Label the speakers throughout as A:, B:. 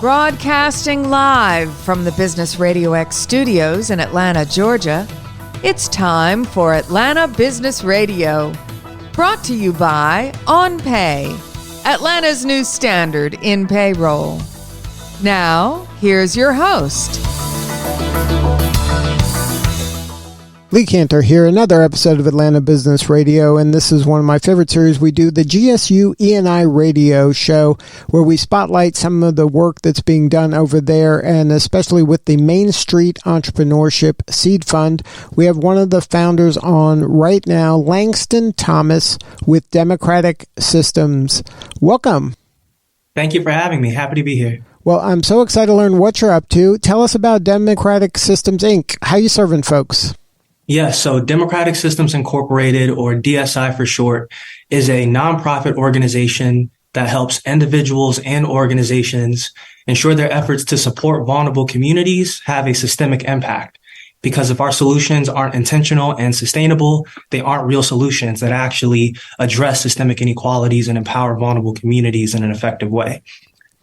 A: Broadcasting live from the Business RadioX studios in Atlanta, Georgia, it's time for Atlanta Business Radio. Brought to you by OnPay, Atlanta's new standard in payroll. Now, here's your host.
B: Lee Cantor here, another episode of Atlanta Business Radio, and this is one of my favorite series we do, the GSU E&I Radio Show, where we spotlight some of the work that's being done over there, and especially with the Main Street Entrepreneurship Seed Fund. We have one of the founders on right now, Langston Thomas with Democratic Systems. Welcome.
C: Thank you for having me. Happy to be here.
B: Well, I'm so excited to learn what you're up to. Tell us about Democratic Systems, Inc. How you serving folks?
C: Yes, so Democratic Systems Incorporated, or DSI for short, is a nonprofit organization that helps individuals and organizations ensure their efforts to support vulnerable communities have a systemic impact. Because if our solutions aren't intentional and sustainable, they aren't real solutions that actually address systemic inequalities and empower vulnerable communities in an effective way.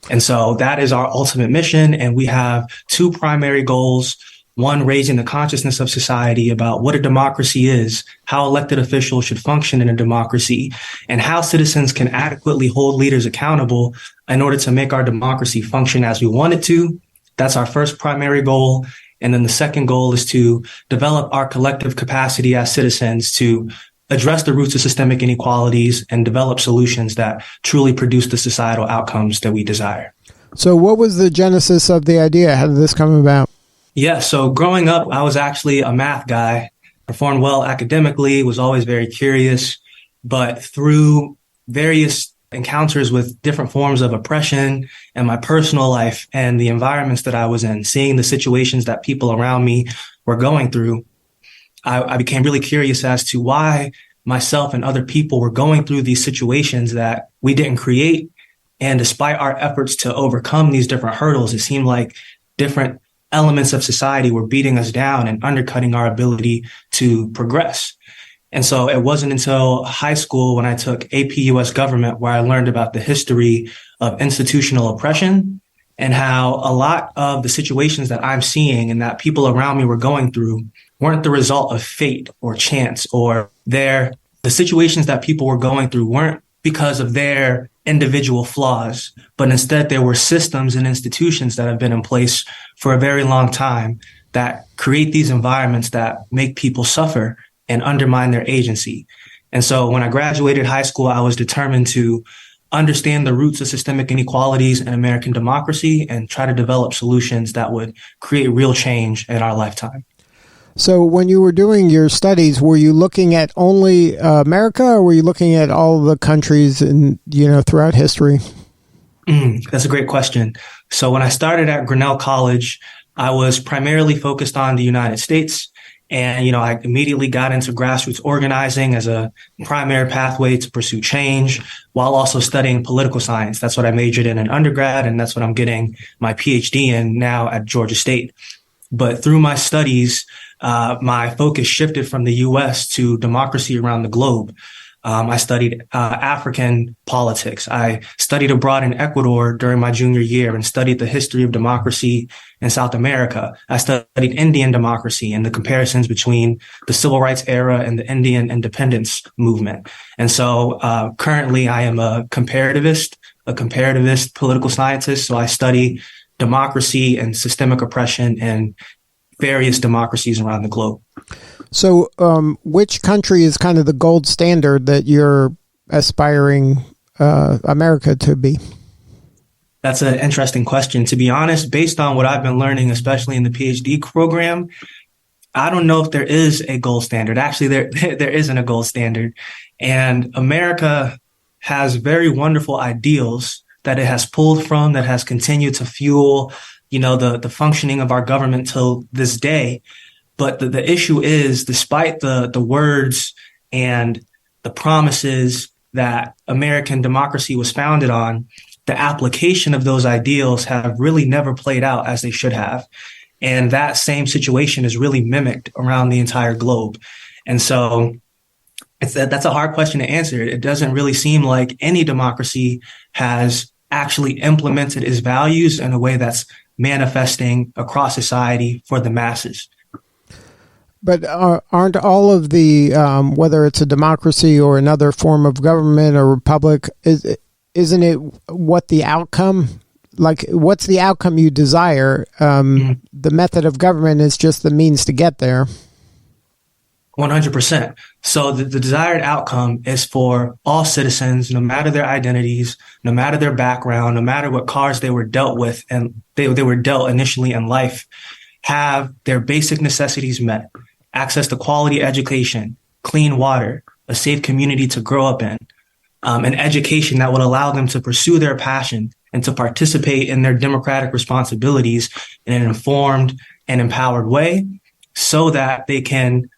C: And so that is our ultimate mission. And we have two primary goals. One, raising the consciousness of society about what a democracy is, how elected officials should function in a democracy, and how citizens can adequately hold leaders accountable in order to make our democracy function as we want it to. That's our first primary goal. And then the second goal is to develop our collective capacity as citizens to address the roots of systemic inequalities and develop solutions that truly produce the societal outcomes that we desire.
B: So what was the genesis of the idea? How did this come about?
C: Yeah, so growing up, I was actually a math guy, performed well academically, was always very curious, but through various encounters with different forms of oppression in my personal life and the environments that I was in, seeing the situations that people around me were going through, I became really curious as to why myself and other people were going through these situations that we didn't create. And despite our efforts to overcome these different hurdles, it seemed like different elements of society were beating us down and undercutting our ability to progress. And so it wasn't until high school when I took AP US Government where I learned about the history of institutional oppression and how a lot of the situations that I'm seeing and that people around me were going through weren't the result of fate or chance, or the situations that people were going through weren't because of their individual flaws, but instead there were systems and institutions that have been in place for a very long time that create these environments that make people suffer and undermine their agency. And so when I graduated high school, I was determined to understand the roots of systemic inequalities in American democracy and try to develop solutions that would create real change in our lifetime.
B: So when you were doing your studies, were you looking at only America, or were you looking at all the countries in, throughout history?
C: That's a great question. So when I started at Grinnell College, I was primarily focused on the United States. And, I immediately got into grassroots organizing as a primary pathway to pursue change while also studying political science. That's what I majored in undergrad, and that's what I'm getting my Ph.D. in now at Georgia State. But through my studies, my focus shifted from the U.S. to democracy around the globe. I studied African politics. I studied abroad in Ecuador during my junior year and studied the history of democracy in South America. I studied Indian democracy and the comparisons between the civil rights era and the Indian independence movement. And so currently I am a comparativist political scientist. So I study democracy and systemic oppression in various democracies around the globe.
B: So which country is kind of the gold standard that you're aspiring America to be?
C: That's an interesting question. To be honest, based on what I've been learning, especially in the Ph.D. program, I don't know if there is a gold standard. Actually, there isn't a gold standard. And America has very wonderful ideals that it has pulled from, that has continued to fuel, the functioning of our government till this day. But the issue is, despite the words and the promises that American democracy was founded on, the application of those ideals have really never played out as they should have. And that same situation is really mimicked around the entire globe. And so that's a hard question to answer. It doesn't really seem like any democracy has actually implemented its values in a way that's manifesting across society for the masses.
B: But aren't all of the, whether it's a democracy or another form of government or republic, isn't it what the outcome, like what's the outcome you desire? The method of government is just the means to get there.
C: 100%. So the desired outcome is for all citizens, no matter their identities, no matter their background, no matter what cards they were dealt with and they were dealt initially in life, have their basic necessities met, access to quality education, clean water, a safe community to grow up in, an education that would allow them to pursue their passion and to participate in their democratic responsibilities in an informed and empowered way so that they can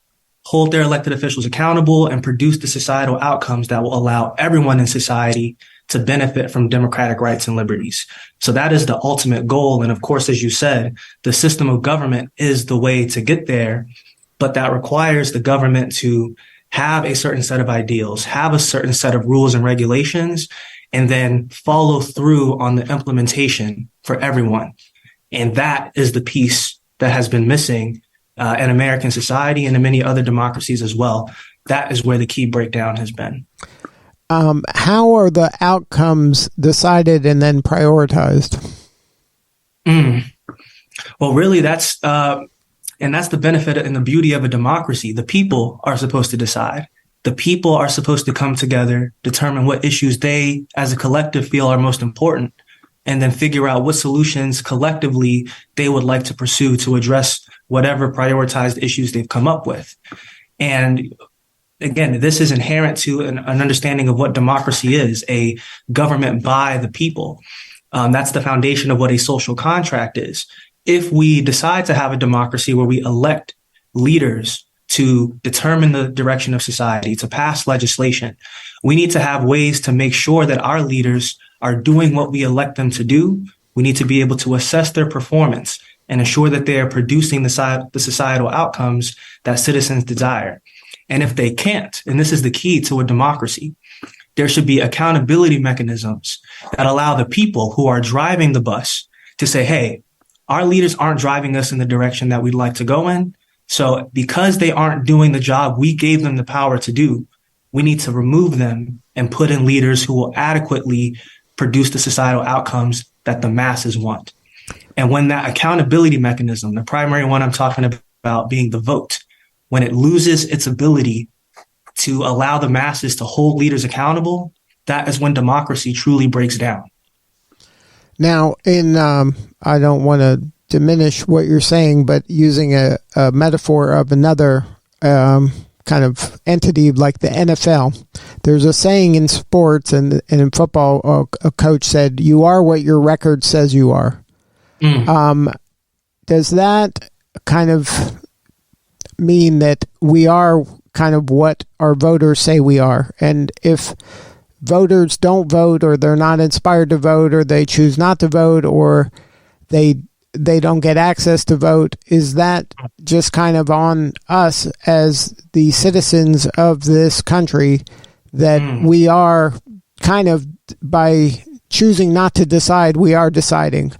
C: hold their elected officials accountable and produce the societal outcomes that will allow everyone in society to benefit from democratic rights and liberties. So that is the ultimate goal. And of course, as you said, the system of government is the way to get there, but that requires the government to have a certain set of ideals, have a certain set of rules and regulations, and then follow through on the implementation for everyone. And that is the piece that has been missing in American society and in many other democracies as well. That is where the key breakdown has been.
B: How are the outcomes decided and then prioritized?
C: Well, really, that's the benefit and the beauty of a democracy. The people are supposed to decide. The people are supposed to come together, determine what issues they, as a collective, feel are most important, and then figure out what solutions collectively they would like to pursue to address whatever prioritized issues they've come up with. And again, this is inherent to an understanding of what democracy is, a government by the people. That's the foundation of what a social contract is. If we decide to have a democracy where we elect leaders to determine the direction of society, to pass legislation, we need to have ways to make sure that our leaders are doing what we elect them to do. We need to be able to assess their performance and ensure that they are producing the societal outcomes that citizens desire. And if they can't, and this is the key to a democracy, there should be accountability mechanisms that allow the people who are driving the bus to say, hey, our leaders aren't driving us in the direction that we'd like to go in. So because they aren't doing the job we gave them the power to do, we need to remove them and put in leaders who will adequately produce the societal outcomes that the masses want. And when that accountability mechanism, the primary one I'm talking about being the vote, when it loses its ability to allow the masses to hold leaders accountable, that is when democracy truly breaks down.
B: Now, I don't want to diminish what you're saying, but using a metaphor of another kind of entity like the NFL, there's a saying in sports and in football, a coach said, "You are what your record says you are." Does that kind of mean that we are kind of what our voters say we are? And if voters don't vote, or they're not inspired to vote, or they choose not to vote, or they don't get access to vote, is that just kind of on us as the citizens of this country that we are kind of, by choosing not to decide, we are deciding?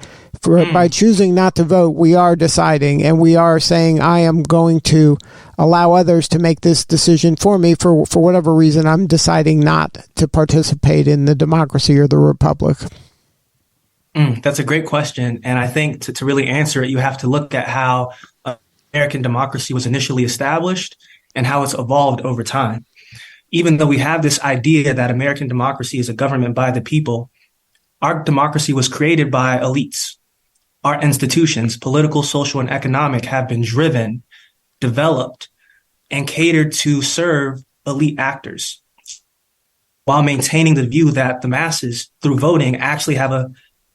B: By choosing not to vote, we are deciding, and we are saying, I am going to allow others to make this decision for me. For whatever reason, I'm deciding not to participate in the democracy or the republic.
C: That's a great question. And I think to really answer it, you have to look at how American democracy was initially established and how it's evolved over time. Even though we have this idea that American democracy is a government by the people, our democracy was created by elites. Our institutions, political, social, and economic, have been driven, developed, and catered to serve elite actors while maintaining the view that the masses, through voting, actually have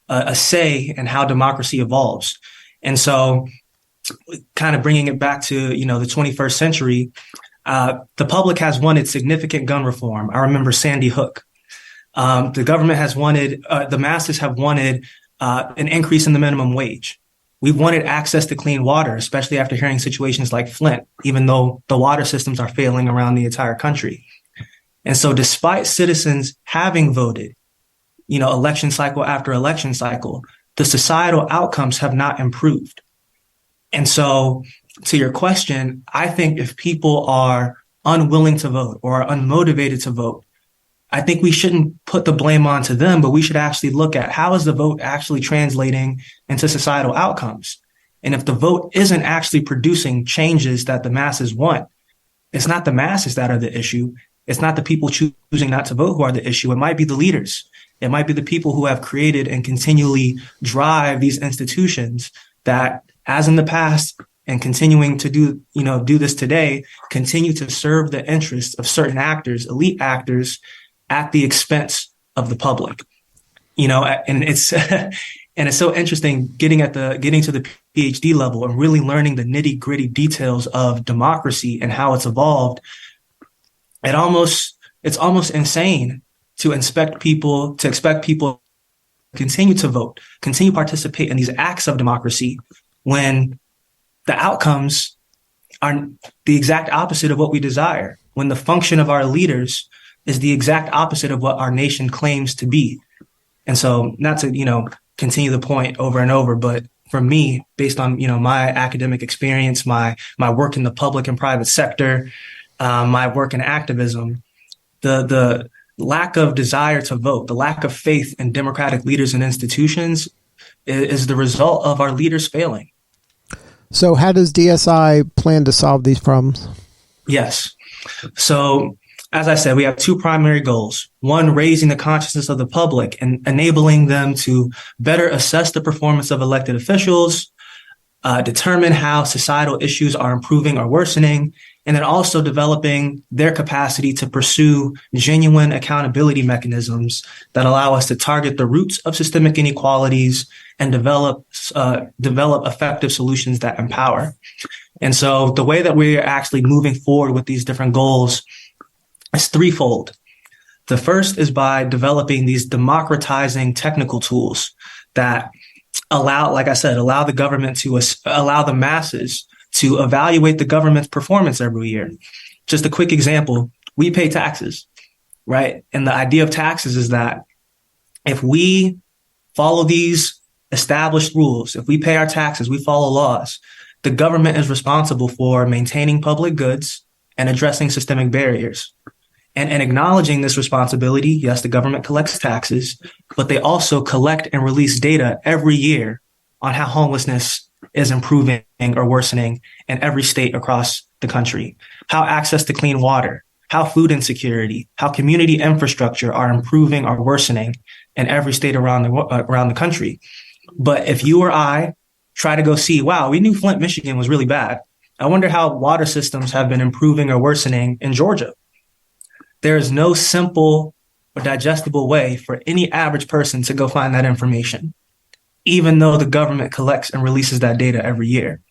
C: a say in how democracy evolves. And so kind of bringing it back to, the 21st century, the public has wanted significant gun reform. I remember Sandy Hook. The government has wanted, the masses have wanted an increase in the minimum wage. We've wanted access to clean water, especially after hearing situations like Flint, even though the water systems are failing around the entire country. And so despite citizens having voted, election cycle after election cycle, the societal outcomes have not improved. And so to your question, I think if people are unwilling to vote or are unmotivated to vote, I think we shouldn't put the blame onto them, but we should actually look at how is the vote actually translating into societal outcomes. And if the vote isn't actually producing changes that the masses want, it's not the masses that are the issue. It's not the people choosing not to vote who are the issue. It might be the leaders. It might be the people who have created and continually drive these institutions that, as in the past and continuing to do this today, continue to serve the interests of certain actors, elite actors, at the expense of the public. And it's and it's so interesting getting to the Ph.D. level and really learning the nitty-gritty details of democracy and how it's evolved. It's almost insane to expect people to continue to vote, continue to participate in these acts of democracy when the outcomes are the exact opposite of what we desire, when the function of our leaders is the exact opposite of what our nation claims to be. And so, not to, continue the point over and over, but for me, based on, my academic experience, my work in the public and private sector, my work in activism, the lack of desire to vote, the lack of faith in democratic leaders and institutions is the result of our leaders failing.
B: So how does DSI plan to solve these problems?
C: Yes. So, as I said, we have two primary goals. One, raising the consciousness of the public and enabling them to better assess the performance of elected officials, determine how societal issues are improving or worsening, and then also developing their capacity to pursue genuine accountability mechanisms that allow us to target the roots of systemic inequalities and develop effective solutions that empower. And so the way that we're actually moving forward with these different goals is threefold. The first is by developing these democratizing technical tools that allow the government to allow the masses to evaluate the government's performance every year. Just a quick example, we pay taxes, right? And the idea of taxes is that if we follow these established rules, if we pay our taxes, we follow laws, the government is responsible for maintaining public goods and addressing systemic barriers. And acknowledging this responsibility, yes, the government collects taxes, but they also collect and release data every year on how homelessness is improving or worsening in every state across the country, how access to clean water, how food insecurity, how community infrastructure are improving or worsening in every state around the country. But if you or I try to go see, wow, we knew Flint, Michigan was really bad. I wonder how water systems have been improving or worsening in Georgia. There is no simple or digestible way for any average person to go find that information, even though the government collects and releases that data every year.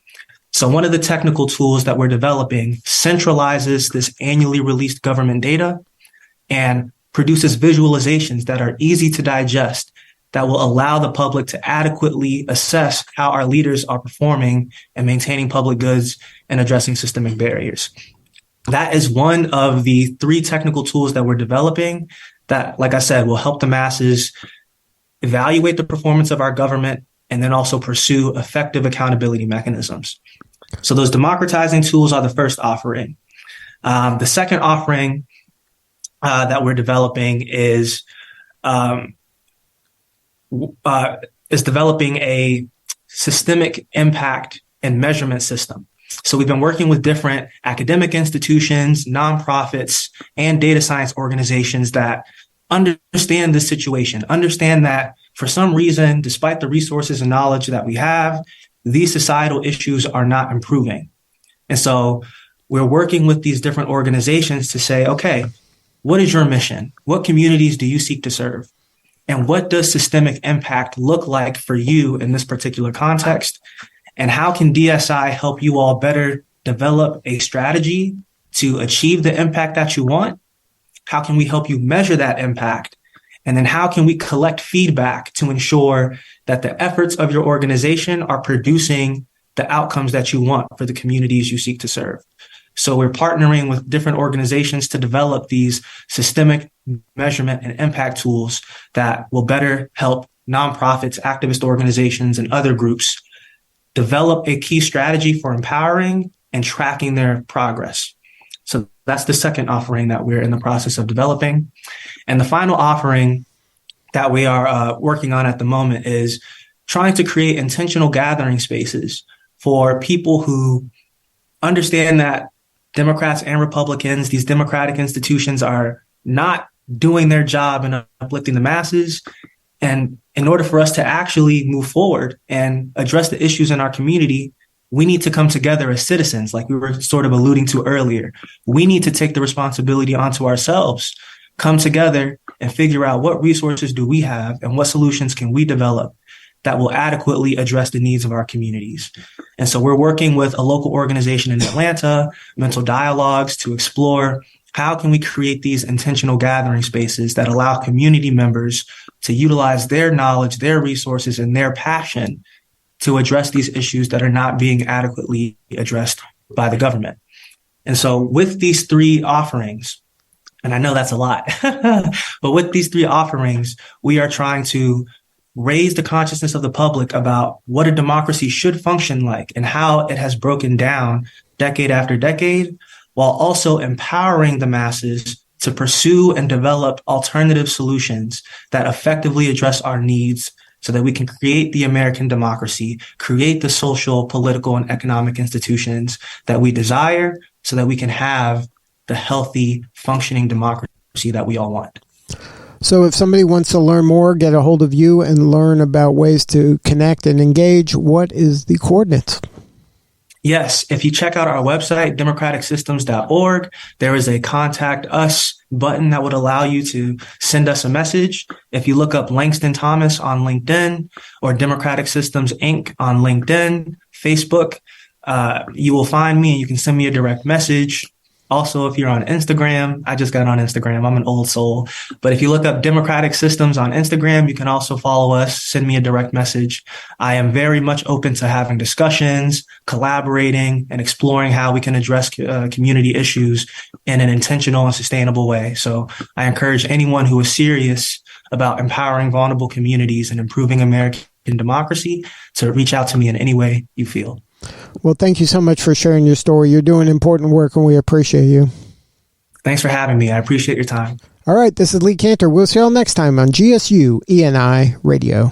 C: So one of the technical tools that we're developing centralizes this annually released government data and produces visualizations that are easy to digest that will allow the public to adequately assess how our leaders are performing and maintaining public goods and addressing systemic barriers. That is one of the three technical tools that we're developing that, like I said, will help the masses evaluate the performance of our government and then also pursue effective accountability mechanisms. So those democratizing tools are the first offering. The second offering that we're developing is developing a systemic impact and measurement system. So we've been working with different academic institutions, nonprofits, and data science organizations that understand this situation, understand that for some reason, despite the resources and knowledge that we have, these societal issues are not improving. And so we're working with these different organizations to say, okay, what is your mission? What communities do you seek to serve? And what does systemic impact look like for you in this particular context? And how can DSI help you all better develop a strategy to achieve the impact that you want? How can we help you measure that impact? And then how can we collect feedback to ensure that the efforts of your organization are producing the outcomes that you want for the communities you seek to serve? So we're partnering with different organizations to develop these systemic measurement and impact tools that will better help nonprofits, activist organizations, and other groups develop a key strategy for empowering and tracking their progress. So that's the second offering that we're in the process of developing. And the final offering that we are working on at the moment is trying to create intentional gathering spaces for people who understand that Democrats and Republicans, these democratic institutions, are not doing their job in uplifting the masses. And in order for us to actually move forward and address the issues in our community, we need to come together as citizens, like we were sort of alluding to earlier. We need to take the responsibility onto ourselves, come together and figure out what resources do we have and what solutions can we develop that will adequately address the needs of our communities. And so we're working with a local organization in Atlanta, Mental Dialogues, to explore how can we create these intentional gathering spaces that allow community members to utilize their knowledge, their resources, and their passion to address these issues that are not being adequately addressed by the government. And so with these three offerings, and I know that's a lot, but with these three offerings, we are trying to raise the consciousness of the public about what a democracy should function like and how it has broken down decade after decade, while also empowering the masses to pursue and develop alternative solutions that effectively address our needs so that we can create the American democracy, create the social, political, and economic institutions that we desire so that we can have the healthy, functioning democracy that we all want.
B: So if somebody wants to learn more, get a hold of you and learn about ways to connect and engage, what is the coordinates?
C: Yes, if you check out our website, democraticsystems.org, there is a contact us button that would allow you to send us a message. If you look up Langston Thomas on LinkedIn or Democratic Systems Inc. on LinkedIn, Facebook, you will find me and you can send me a direct message. Also, if you're on Instagram, I just got on Instagram. I'm an old soul. But if you look up Democratic Systems on Instagram, you can also follow us, send me a direct message. I am very much open to having discussions, collaborating, and exploring how we can address community issues in an intentional and sustainable way. So I encourage anyone who is serious about empowering vulnerable communities and improving American democracy to reach out to me in any way you feel.
B: Well, thank you so much for sharing your story. You're doing important work, and we appreciate you.
C: Thanks for having me. I appreciate your time.
B: All right, this is Lee Cantor. We'll see you all next time on GSU ENI Radio.